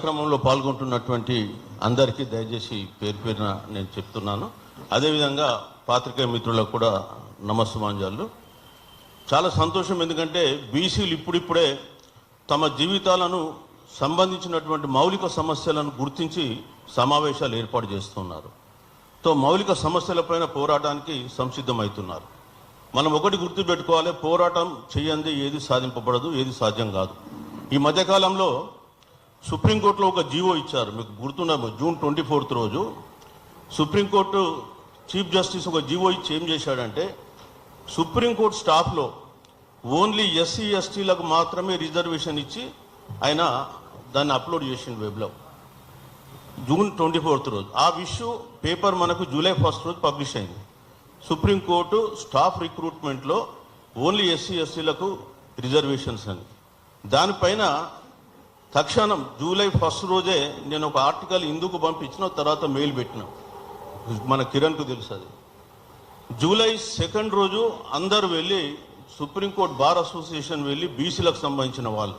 కార్యక్రమంలో పాల్గొంటున్నటువంటి అందరికీ దయచేసి పేరు పేరున నేను చెప్తున్నాను. అదేవిధంగా పాత్రికేయ మిత్రులకు కూడా నమస్సుమాంజాలు. చాలా సంతోషం, ఎందుకంటే బీసీలు ఇప్పుడిప్పుడే తమ జీవితాలను సంబంధించినటువంటి మౌలిక సమస్యలను గుర్తించి సమావేశాలు ఏర్పాటు చేస్తున్నారు. మౌలిక సమస్యలపైన పోరాటానికి సంసిద్ధమవుతున్నారు. మనం ఒకటి గుర్తుపెట్టుకోవాలి, పోరాటం చేయంది ఏది సాధింపబడదు, ఏది సాధ్యం కాదు. ఈ మధ్యకాలంలో సుప్రీంకోర్టులో ఒక జీవో ఇచ్చారు, మీకు గుర్తున్న జూన్ 24 రోజు సుప్రీంకోర్టు చీఫ్ జస్టిస్ ఒక జీవో ఇచ్చి ఏం చేశాడంటే, సుప్రీంకోర్టు స్టాఫ్లో ఓన్లీ ఎస్సీ ఎస్టీలకు మాత్రమే రిజర్వేషన్ ఇచ్చి ఆయన దాన్ని అప్లోడ్ చేసిండు వెబ్లో జూన్ 24 రోజు. ఆ ఇష్యూ పేపర్ మనకు జూలై 1 రోజు పబ్లిష్ అయింది. సుప్రీంకోర్టు స్టాఫ్ రిక్రూట్మెంట్లో ఓన్లీ ఎస్సీ ఎస్టీలకు రిజర్వేషన్స్ అని. దానిపైన తక్షణం జూలై 1 రోజే నేను ఒక ఆర్టికల్ ఇందుకు పంపించిన, తర్వాత మెయిల్ పెట్టిన, మన కిరణ్కు తెలుసు అది. జూలై 2 రోజు అందరూ వెళ్ళి సుప్రీంకోర్టు బార్ అసోసియేషన్ వెళ్ళి బీసీలకు సంబంధించిన వాళ్ళు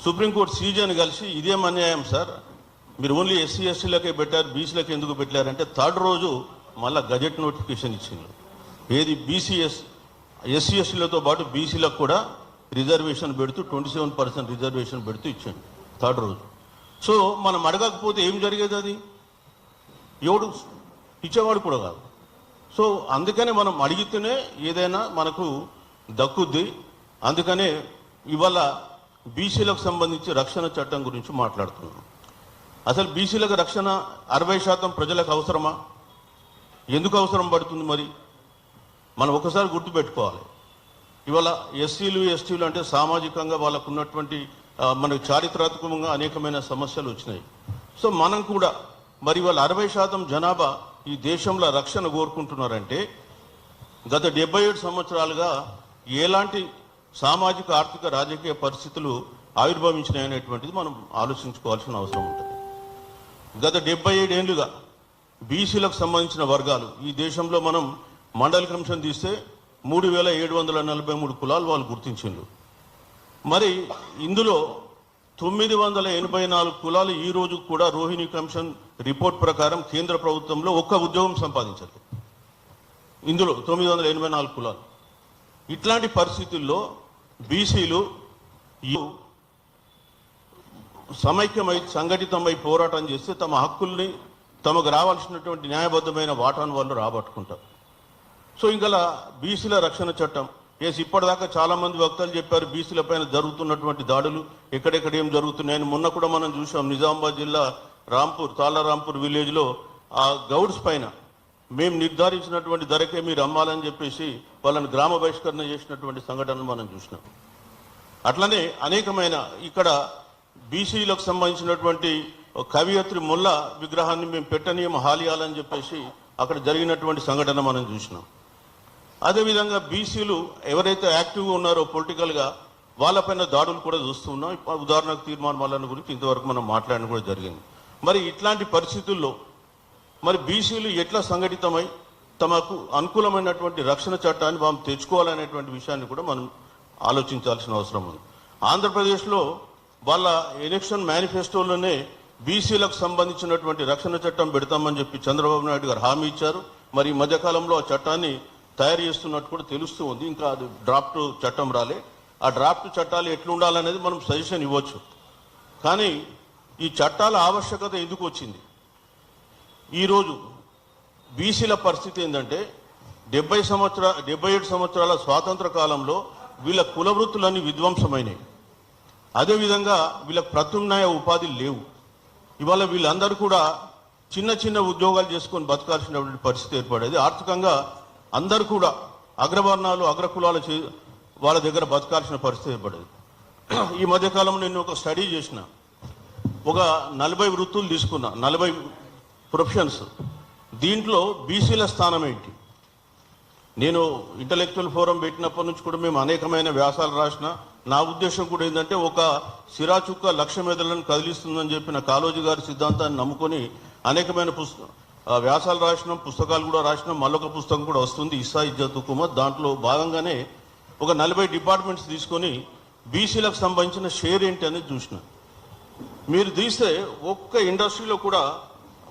సుప్రీంకోర్టు సీజీని కలిసి ఇదేం అన్యాయం సార్, మీరు ఓన్లీ ఎస్సీ ఎస్టీలకే పెట్టారు, బీసీలకు ఎందుకు పెట్టారంటే 3rd రోజు మళ్ళీ గజెట్ నోటిఫికేషన్ ఇచ్చింది. ఏది ఎస్సీ ఎస్టీలతో పాటు బీసీలకు కూడా రిజర్వేషన్ పెడుతూ 27% రిజర్వేషన్ పెడుతూ ఇచ్చాడు 3rd రోజు. సో మనం అడగకపోతే ఏం జరిగేది, అది ఎవడు ఇచ్చేవాడు కూడా కాదు. సో అందుకనే మనం అడిగితేనే ఏదైనా మనకు దక్కుద్ది. అందుకనే ఇవాళ బీసీలకు సంబంధించి రక్షణ చట్టం గురించి మాట్లాడుతున్నాం. అసలు బీసీలకు రక్షణ 60% ప్రజలకు అవసరమా? ఎందుకు అవసరం పడుతుంది? మరి మనం ఒకసారి గుర్తుపెట్టుకోవాలి, ఇవాళ ఎస్సీలు ఎస్టీలు అంటే సామాజికంగా వాళ్ళకు ఉన్నటువంటి మనకు చారిత్రాత్మకంగా అనేకమైన సమస్యలు వచ్చినాయి. సో మనం కూడా మరి ఇవాళ 60% జనాభా ఈ దేశంలో రక్షణ కోరుకుంటున్నారంటే గత 77 సంవత్సరాలుగా ఎలాంటి సామాజిక ఆర్థిక రాజకీయ పరిస్థితులు ఆవిర్భవించినాయి అనేటువంటిది మనం ఆలోచించుకోవాల్సిన అవసరం ఉంటుంది. గత 77 ఏళ్లుగా బీసీలకు సంబంధించిన వర్గాలు ఈ దేశంలో మనం మండల కమిషన్ తీస్తే 3743 కులాలు వాళ్ళు గుర్తించిండ్రు. మరి ఇందులో 984 కులాలు ఈ రోజు కూడా రోహిణి కమిషన్ రిపోర్ట్ ప్రకారం కేంద్ర ప్రభుత్వంలో ఒక్క ఉద్యోగం సంపాదించారు. ఇందులో 984 కులాలు. ఇట్లాంటి పరిస్థితుల్లో బీసీలు సమైక్యమై సంఘటితమై పోరాటం చేస్తే తమ హక్కుల్ని, తమకు రావాల్సినటువంటి న్యాయబద్ధమైన వాటాను వాళ్ళు రాబట్టుకుంటారు. సో ఇంకా బీసీల రక్షణ చట్టం ఇప్పటిదాకా చాలా మంది వక్తలు చెప్పారు బీసీల పైన జరుగుతున్నటువంటి దాడులు ఎక్కడెక్కడ ఏం జరుగుతున్నాయని. మొన్న కూడా మనం చూసాం, నిజామాబాద్ జిల్లా తాళరాంపూర్ విలేజ్లో ఆ గౌడ్స్ పైన మేము నిర్ధారించినటువంటి ధరకే మీరు అమ్మాలని చెప్పేసి వాళ్ళని గ్రామ బహిష్కరణ చేసినటువంటి సంఘటనలు మనం చూసినాం. అట్లనే అనేకమైన ఇక్కడ బీసీలకు సంబంధించినటువంటి కవియత్రి ముల్ల విగ్రహాన్ని మేము పెట్టనీయం హాలియాలని చెప్పేసి అక్కడ జరిగినటువంటి సంఘటన మనం చూసినాం. అదేవిధంగా బీసీలు ఎవరైతే యాక్టివ్గా ఉన్నారో పొలిటికల్గా వాళ్ళపైన దాడులు కూడా చూస్తున్నాం. ఉదాహరణకు తీర్మానం వాళ్ళ గురించి ఇంతవరకు మనం మాట్లాడడం కూడా జరిగింది. మరి ఇట్లాంటి పరిస్థితుల్లో మరి బీసీలు ఎట్లా సంఘటితమై తమకు అనుకూలమైనటువంటి రక్షణ చట్టాన్ని మనం తెచ్చుకోవాలనేటువంటి విషయాన్ని కూడా మనం ఆలోచించాల్సిన అవసరం ఉంది. ఆంధ్రప్రదేశ్లో వాళ్ళ ఎలక్షన్ మేనిఫెస్టోలోనే బీసీలకు సంబంధించినటువంటి రక్షణ చట్టం పెడతామని చెప్పి చంద్రబాబు నాయుడు గారు హామీ ఇచ్చారు. మరి ఈ మధ్యకాలంలో ఆ చట్టాన్ని తయారు చేస్తున్నట్టు కూడా తెలుస్తూ ఉంది. ఇంకా అది డ్రాఫ్ట్ చట్టం రాలే. ఆ డ్రాఫ్ట్ చట్టాలు ఎట్లుండాలనేది మనం సజెషన్ ఇవ్వచ్చు. కానీ ఈ చట్టాల ఆవశ్యకత ఎందుకు వచ్చింది? ఈరోజు బీసీల పరిస్థితి ఏంటంటే 77 సంవత్సరాల స్వాతంత్ర కాలంలో వీళ్ళ కుల వృత్తులన్నీ విధ్వంసమైనవి. అదేవిధంగా వీళ్ళకి ప్రత్యామ్నాయ ఉపాధులు లేవు. ఇవాళ వీళ్ళందరూ కూడా చిన్న చిన్న ఉద్యోగాలు చేసుకొని బతకాల్సినటువంటి పరిస్థితి ఏర్పడేది. ఆర్థికంగా అందరూ కూడా అగ్రవర్ణాలు అగ్రకులాల వాళ్ళ దగ్గర బతకాల్సిన పరిస్థితి ఏర్పడేది. ఈ మధ్యకాలంలో నేను ఒక స్టడీ చేసిన, ఒక 40 వృత్తులు తీసుకున్నా, 40 ప్రొఫెషన్స్. దీంట్లో బీసీల స్థానం ఏంటి? నేను ఇంటలెక్చువల్ ఫోరం పెట్టినప్పటి నుంచి కూడా మేము అనేకమైన వ్యాసాలు రాసిన. నా ఉద్దేశం కూడా ఏంటంటే ఒక సిరాచుక్క లక్ష మెదళ్లను కదిలిస్తుందని చెప్పిన కాళోజీ గారి సిద్ధాంతాన్ని నమ్ముకొని అనేకమైన వ్యాసాలు రాసినాం, పుస్తకాలు కూడా రాసినాం. మళ్ళొక పుస్తకం కూడా వస్తుంది, ఇస్సా ఇజ్జత్ హుకుమత్. దాంట్లో భాగంగానే ఒక 40 డిపార్ట్మెంట్స్ తీసుకొని బీసీలకు సంబంధించిన షేర్ ఏంటి అనేది చూసిన. మీరు తీస్తే ఒక్క ఇండస్ట్రీలో కూడా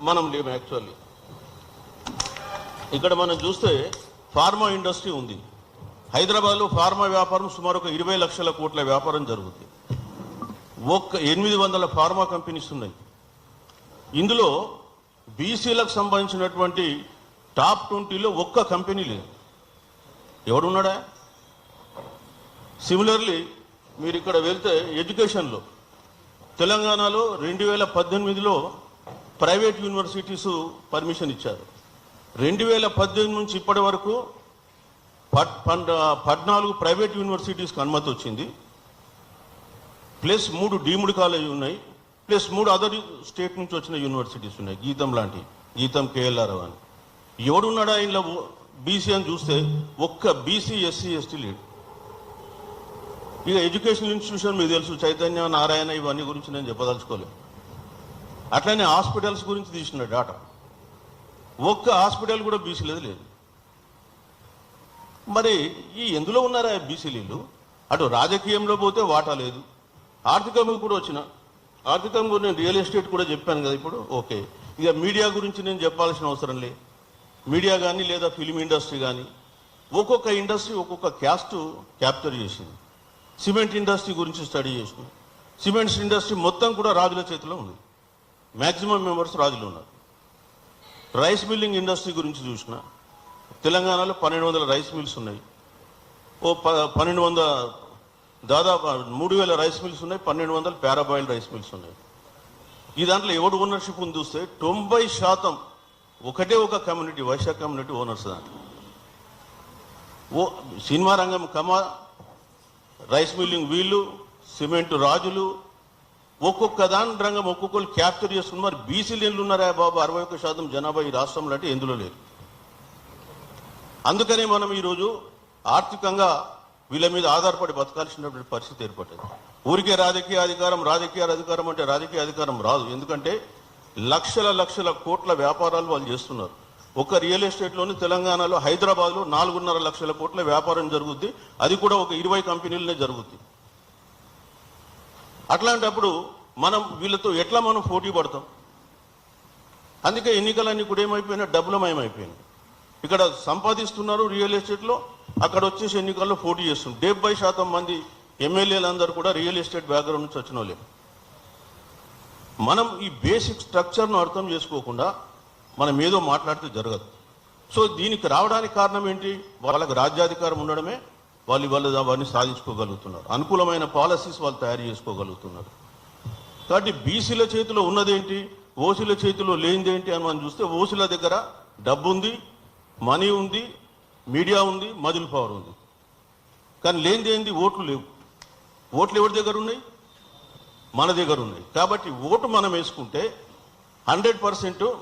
మనం లేము. యాక్చువల్లీ ఇక్కడ మనం చూస్తే ఫార్మా ఇండస్ట్రీ ఉంది. హైదరాబాద్లో ఫార్మా వ్యాపారం సుమారు ఒక 20 లక్షల కోట్ల వ్యాపారం జరుగుతుంది. ఒక్క 800 ఫార్మా కంపెనీస్ ఉన్నాయి. ఇందులో బీసీలకు సంబంధించినటువంటి టాప్ 20లో ఒక్క కంపెనీ లేదు. ఎవడున్నాడా? సిమిలర్లీ మీరు ఇక్కడ వెళ్తే ఎడ్యుకేషన్లో తెలంగాణలో 2018లో ప్రైవేట్ యూనివర్సిటీస్ పర్మిషన్ ఇచ్చారు. 2018 నుంచి ఇప్పటి వరకు 14 ప్రైవేట్ యూనివర్సిటీస్కి అనుమతి వచ్చింది. ప్లస్ 3 డీమ్డ్ కాలేజీ ఉన్నాయి. ప్లస్ 3 అదర్ స్టేట్ నుంచి వచ్చిన యూనివర్సిటీస్ ఉన్నాయి. గీతం లాంటి, గీతం కేఎల్ఆర్ అని. ఎవడున్నాడా ఇంట్లో బీసీ అని చూస్తే ఒక్క బీసీ ఎస్సీ ఎస్టీ లేడు. ఇక ఎడ్యుకేషనల్ ఇన్స్టిట్యూషన్ మీకు తెలుసు, చైతన్య, నారాయణ, ఇవన్నీ గురించి నేను చెప్పదలుచుకోలేదు. అట్లనే హాస్పిటల్స్ గురించి తీసిన డాటా ఒక్క హాస్పిటల్ కూడా బీసీలేదు లేదు. మరి ఈ ఎందులో ఉన్నారా బీసీలు? అటు రాజకీయంలో పోతే వాటా లేదు, ఆర్థికంగా కూడా వచ్చిన ఆర్థికంగా నేను రియల్ ఎస్టేట్ కూడా చెప్పాను కదా ఇప్పుడు. ఓకే, ఇక మీడియా గురించి నేను చెప్పాల్సిన అవసరం లేదు. మీడియా కానీ లేదా ఫిలిం ఇండస్ట్రీ కానీ ఒక్కొక్క ఇండస్ట్రీ ఒక్కొక్క క్యాస్ట్ క్యాప్చర్ చేసింది. సిమెంట్ ఇండస్ట్రీ గురించి స్టడీ చేసినాం. సిమెంట్స్ ఇండస్ట్రీ మొత్తం కూడా రాజుల చేతిలో ఉంది. మ్యాక్సిమం మెంబర్స్ రాజులు ఉన్నారు. రైస్ మిల్లింగ్ ఇండస్ట్రీ గురించి చూసిన తెలంగాణలో 1200 రైస్ మిల్స్ ఉన్నాయి. 1200 దాదాపు 3000 రైస్ మిల్స్ ఉన్నాయి. 1200 పారాబాయిల్ రైస్ మిల్స్ ఉన్నాయి. ఈ దాంట్లో ఎవడు ఓనర్షిప్ ఉంది చూస్తే 90% ఒకటే ఒక కమ్యూనిటీ, వైశ్య కమ్యూనిటీ ఓనర్స్. దాంట్లో సినిమా రంగం కమా, రైస్ మిల్లింగ్ వీళ్ళు, సిమెంట్ రాజులు, ఒక్కొక్క దాని రంగం ఒక్కొక్కరు క్యాప్చర్ చేస్తున్నారు. మరి బీసీలు ఎందులో ఉన్నారా బాబు? 61% జనాభా ఈ రాష్ట్రంలో అంటే ఎందులో లేదు. అందుకనే మనం ఈరోజు ఆర్థికంగా వీళ్ళ మీద ఆధారపడి బతకాల్సినటువంటి పరిస్థితి ఏర్పడింది. ఊరికే రాజకీయ అధికారం అంటే రాజకీయ అధికారం రాదు. ఎందుకంటే లక్షల కోట్ల వ్యాపారాలు వాళ్ళు చేస్తున్నారు. ఒక రియల్ ఎస్టేట్లోని తెలంగాణలో హైదరాబాద్లో 4.5 లక్షల కోట్ల వ్యాపారం జరుగుద్ది. అది కూడా ఒక 20 కంపెనీలనే జరుగుద్ది. అట్లాంటప్పుడు మనం వీళ్ళతో ఎట్లా మనం పోటీ పడతాం? అందుకే ఎన్నికలన్నీ కూడా ఏమైపోయినా డబ్బులమయమైపోయినాయి. ఇక్కడ సంపాదిస్తున్నారు రియల్ ఎస్టేట్లో, అక్కడ వచ్చేసి ఎన్నికల్లో పోటీ చేస్తున్నారు. 70% మంది ఎమ్మెల్యేలందరూ కూడా రియల్ ఎస్టేట్ బ్యాక్గ్రౌండ్ నుంచి వచ్చిన వాళ్ళే. మనం ఈ బేసిక్ స్ట్రక్చర్ను అర్థం చేసుకోకుండా మనం ఏదో మాట్లాడితే జరగదు. సో దీనికి రావడానికి కారణం ఏంటి? వాళ్ళకి రాజ్యాధికారం ఉండడమే. వాళ్ళు అవన్నీ సాధించుకోగలుగుతున్నారు. అనుకూలమైన పాలసీస్ వాళ్ళు తయారు చేసుకోగలుగుతున్నారు. కాబట్టి బీసీల చేతిలో ఉన్నదేంటి, ఓసీల చేతిలో లేనిదేంటి అని మనం చూస్తే ఓసీల దగ్గర డబ్బు ఉంది, మనీ ఉంది, మీడియా ఉంది, మజిల్ పవర్ ఉంది. కానీ లేనిదేంది? ఓట్లు లేవు. ఓట్లు ఎవరి దగ్గర ఉన్నాయి? మన దగ్గర ఉన్నాయి. కాబట్టి ఓటు మనం వేసుకుంటే 100%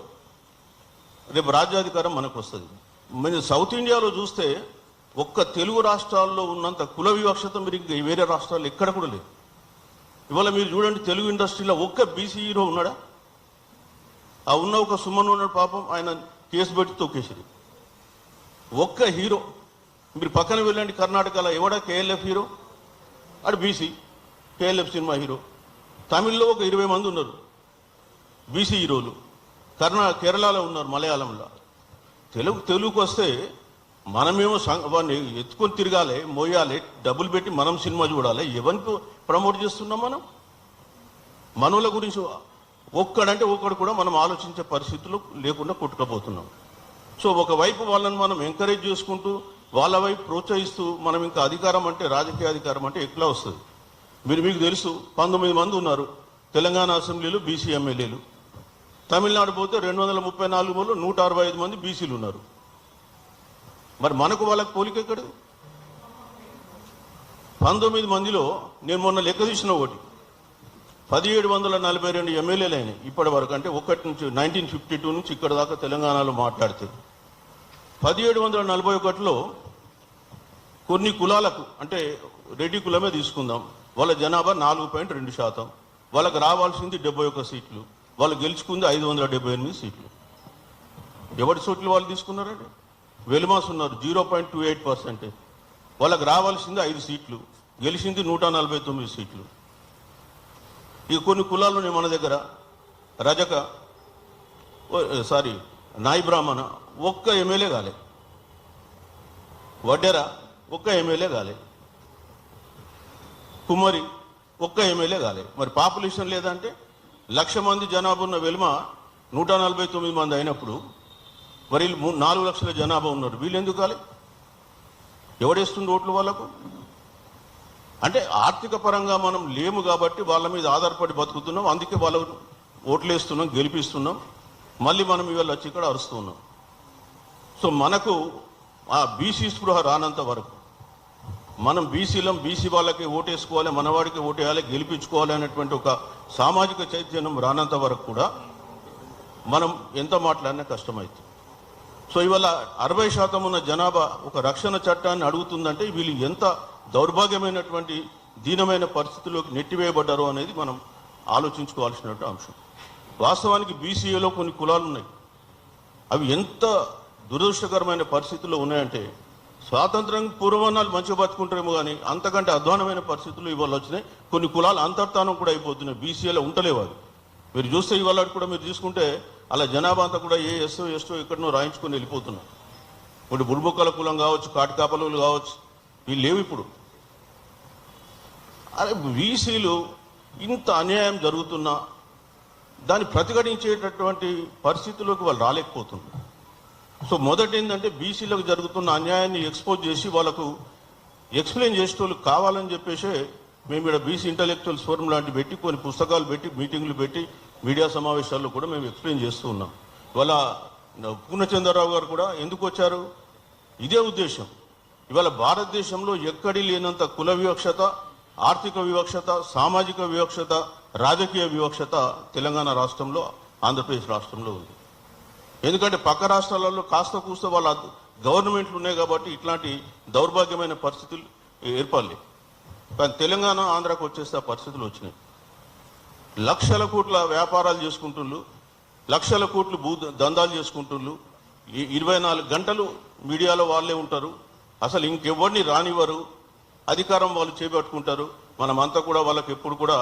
రేపు రాజ్యాధికారం మనకు వస్తుంది. మన సౌత్ ఇండియాలో చూస్తే ఒక్క తెలుగు రాష్ట్రాల్లో ఉన్నంత కుల వివక్షత మీరు ఇంకా వేరే రాష్ట్రాల్లో ఎక్కడ కూడా లేదు. ఇవాళ మీరు చూడండి, తెలుగు ఇండస్ట్రీలో ఒక్క బీసీ హీరో ఉన్నాడా? ఆ ఉన్న ఒక సుమన్ ఉన్నాడు, పాపం ఆయన కేసు పెట్టి తొక్కేసిరి. ఒక్క హీరో. మీరు పక్కన వెళ్ళండి, కర్ణాటకలో ఎవడా కేఎల్ఎఫ్ హీరో? అటు బీసీ, కేఎల్ఎఫ్ సినిమా హీరో. తమిళ్లో ఒక 20 మంది ఉన్నారు బీసీ హీరోలు. కేరళలో ఉన్నారు, మలయాళంలో. తెలుగుకు వస్తే మనమేమో వాడిని ఎత్తుకొని తిరగాలి, మోయాలి, డబ్బులు పెట్టి మనం సినిమా చూడాలి. ఎవరికి ప్రమోట్ చేస్తున్నాం మనం? మనోళ్ళ గురించి ఒక్కడంటే ఒక్కడు కూడా మనం ఆలోచించే పరిస్థితులు లేకుండా కొట్టుకపోతున్నాం. సో ఒకవైపు వాళ్ళని మనం ఎంకరేజ్ చేసుకుంటూ వాళ్ళ వైపు ప్రోత్సహిస్తూ మనం ఇంకా అధికారం అంటే రాజకీయ అధికారం అంటే ఎట్లా వస్తుంది? మీకు తెలుసు, 19 మంది ఉన్నారు తెలంగాణ అసెంబ్లీలో బీసీ ఎమ్మెల్యేలు. తమిళనాడు పోతే 234 మంది, 165 మంది బీసీలు ఉన్నారు. మరి మనకు వాళ్ళకి పోలిక ఎక్కడు? 19 మందిలో నేను మొన్న లెక్క తీసిన ఒకటి 1742 ఎమ్మెల్యేలు అయినాయి ఇప్పటి వరకు. అంటే ఒకటి నుంచి 1952 నుంచి ఇక్కడ దాకా తెలంగాణలో మాట్లాడితే 1741లో కొన్ని కులాలకు, అంటే రెడ్డి కులమే తీసుకుందాం, వాళ్ళ జనాభా 4.2%. వాళ్ళకి రావాల్సింది 71 సీట్లు, వాళ్ళు గెలుచుకుంది 578 సీట్లు. ఎవరి సీట్లు వాళ్ళు తీసుకున్నారండి? వెలుమాస్ ఉన్నారు 0.28%. వాళ్ళకి రావాల్సింది 5 సీట్లు, గెలిచింది 149 సీట్లు. ఈ కొన్ని కులాలు ఉన్నాయి మన దగ్గర, రజక, నాయి బ్రాహ్మణ ఒక్క ఎమ్మెల్యే కాలే, వడ్డెర ఒక్క ఎమ్మెల్యే కాలే, కుమ్మరి ఒక్క ఎమ్మెల్యే కాలే. మరి పాపులేషన్ లేదంటే 1,00,000 మంది జనాభా ఉన్న వెలుమ 149 మంది అయినప్పుడు మరి 4 లక్షల జనాభా ఉన్నారు, వీళ్ళు ఎందుకు కాలే? ఎవడేస్తుంది ఓట్లు వాళ్ళకు? అంటే ఆర్థిక పరంగా మనం లేము కాబట్టి వాళ్ళ మీద ఆధారపడి బతుకుతున్నాం, అందుకే వాళ్ళకు ఓట్లు వేస్తున్నాం, గెలిపిస్తున్నాం, మళ్ళీ మనం ఇవాళ వచ్చి ఇక్కడ అరుస్తున్నాం. సో మనకు ఆ బీసీ స్పృహ రానంత వరకు మనం బీసీలం, బీసీ వాళ్ళకి ఓటేసుకోవాలి, మనవాడికి ఓటేయాలి, గెలిపించుకోవాలి అనేటువంటి ఒక సామాజిక చైతన్యం రానంత వరకు కూడా మనం ఎంత మాట్లాడినా కష్టమవుతుంది. సో ఇవాళ 60% ఉన్న జనాభా ఒక రక్షణ చట్టాన్ని అడుగుతుందంటే వీళ్ళు ఎంత దౌర్భాగ్యమైనటువంటి దీనమైన పరిస్థితుల్లోకి నెట్టివేయబడ్డారో అనేది మనం ఆలోచించుకోవాల్సినటువంటి అంశం. వాస్తవానికి బీసీఏలో కొన్ని కులాలు ఉన్నాయి, అవి ఎంత దురదృష్టకరమైన పరిస్థితుల్లో ఉన్నాయంటే స్వాతంత్రం పూర్వనాలు మంచిగా బతుకుంటారేమో కానీ అంతకంటే అధ్వానమైన పరిస్థితులు ఇవాళ వచ్చినాయి. కొన్ని కులాలు అంతర్ధానం కూడా అయిపోతున్నాయి, బీసీఏలో ఉంటలేవు. అది మీరు చూస్తే ఇవాళ కూడా మీరు తీసుకుంటే అలా జనాభా అంతా కూడా ఎస్టో ఎక్కడనో రాయించుకొని వెళ్ళిపోతున్నారు. ఇప్పుడు బుర్బుక్కల కులం కావచ్చు, కాటికాపలులు కావచ్చు, వీళ్ళు లేవు ఇప్పుడు. అరే బీసీలు ఇంత అన్యాయం జరుగుతున్నా దాన్ని ప్రతిఘటించేటటువంటి పరిస్థితుల్లోకి వాళ్ళు రాలేకపోతున్నారు. సో మొదటి ఏంటంటే బీసీలకు జరుగుతున్న అన్యాయాన్ని ఎక్స్పోజ్ చేసి వాళ్ళకు ఎక్స్ప్లెయిన్ చేసేటోళ్ళు కావాలని చెప్పేసి మేము ఇక్కడ బీసీ ఇంటలెక్చువల్స్ ఫోరం లాంటివి పెట్టి కొన్ని పుస్తకాలు పెట్టి మీటింగ్లు పెట్టి మీడియా సమావేశాల్లో కూడా మేము ఎక్స్ప్లెయిన్ చేస్తూ ఉన్నాం. ఇవాళ పూర్ణచంద్రరావు గారు కూడా ఎందుకు వచ్చారు? ఇదే ఉద్దేశం. ఇవాళ భారతదేశంలో ఎక్కడి లేనంత కుల వివక్షత, ఆర్థిక వివక్షత, సామాజిక వివక్షత, రాజకీయ వివక్షత తెలంగాణ రాష్ట్రంలో, ఆంధ్రప్రదేశ్ రాష్ట్రంలో ఉంది. ఎందుకంటే పక్క రాష్ట్రాలలో కాస్త కూస్త వాళ్ళ గవర్నమెంట్లు ఉన్నాయి కాబట్టి ఇట్లాంటి దౌర్భాగ్యమైన పరిస్థితులు ఏర్పడలేదు. కానీ తెలంగాణ, ఆంధ్రాకు వచ్చేస్తే ఆ పరిస్థితులు వచ్చినాయి. లక్షల కోట్ల వ్యాపారాలు చేసుకుంటుళ్ళు, లక్షల కోట్లు దందాలు చేసుకుంటుళ్ళు, 24 గంటలు మీడియాలో వాళ్ళే ఉంటారు, అసలు ఇంకెవరిని రానివ్వరు, అధికారం వాళ్ళు చేపట్టుకుంటారు. మనమంతా కూడా వాళ్ళకి ఎప్పుడు కూడా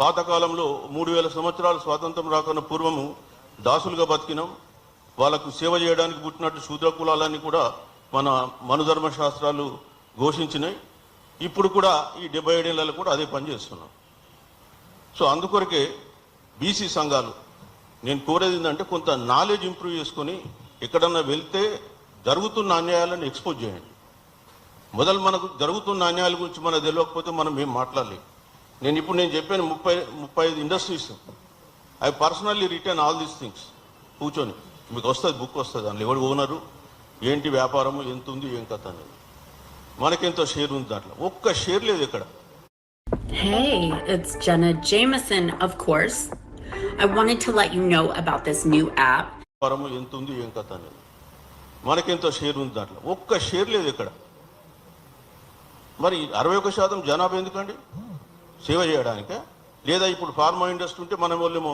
పాతకాలంలో 3000 సంవత్సరాలు స్వాతంత్రం రాకన్నా పూర్వము దాసులుగా బతికినాం. వాళ్ళకు సేవ చేయడానికి పుట్టినట్టు శూద్ర కులాలన్నీ కూడా మన మనుధర్మ శాస్త్రాలు ఘోషించినాయి. ఇప్పుడు కూడా ఈ 77 ఏళ్ళలో కూడా అదే పని చేస్తున్నాం. సో అందుకొరకే బీసీ సంఘాలు నేను కోరేది ఏంటంటే కొంత నాలెడ్జ్ ఇంప్రూవ్ చేసుకొని ఎక్కడన్నా వెళ్తే జరుగుతున్న అన్యాయాలను ఎక్స్పోజ్ చేయండి. మొదలు మనకు జరుగుతున్న అన్యాయాల గురించి మనకు తెలియకపోతే మనం ఏం మాట్లాడలేము. నేను చెప్పాను 35 industries, I personally written all these things. కూర్చొని మీకు వస్తుంది, బుక్ వస్తుంది, దాంట్లో ఎవరు ఓనరు, ఏంటి వ్యాపారము, ఎంత ఉంది, ఏం కథ అనేది, మనకెంతో షేర్ ఉంది, దాంట్లో ఒక్క షేర్ లేదు ఇక్కడ. Hey, it's Jenna Jameson, of course. I wanted to let you know about this new app. వ్యాపారము ఎంత ఉంది, ఏం కథ అనేది, మనకెంతో షేర్ ఉంది, దాంట్లో ఒక్క షేర్ లేదు ఇక్కడ. మరి 61% జనాభా ఎందుకండి? సేవ చేయడానికే? లేదా ఇప్పుడు ఫార్మా ఇండస్ట్రీ ఉంటే మన వాళ్ళేమో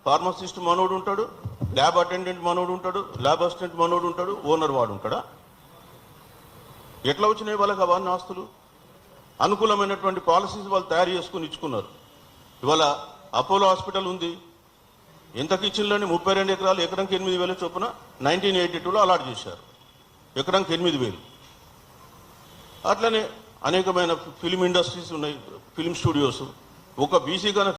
ఫార్మసిస్ట్ మనోడు ఉంటాడు, ల్యాబ్ అటెండెంట్ మనోడు ఉంటాడు, ల్యాబ్ అసిస్టెంట్ మనోడు ఉంటాడు, ఓనర్ వాడు ఉంటాడా? ఎట్లా వచ్చినాయి వాళ్ళకి అవన్నీ ఆస్తులు? అనుకూలమైనటువంటి పాలసీస్ వాళ్ళు తయారు చేసుకుని ఇచ్చుకున్నారు. ఇవాళ అపోలో హాస్పిటల్ ఉంది, ఎంతకి ఇచ్చిందని 32 ఎకరాలు, ఎకరానికి 8,000 చొప్పున 1982లో అలాట్ చేశారు, ఎకరానికి 8,000. అట్లనే అనేకమైన ఫిలిం ఇండస్ట్రీస్ ఉన్నాయి, ఫిలిం స్టూడియోస్. ఒక బీసీ కన్నా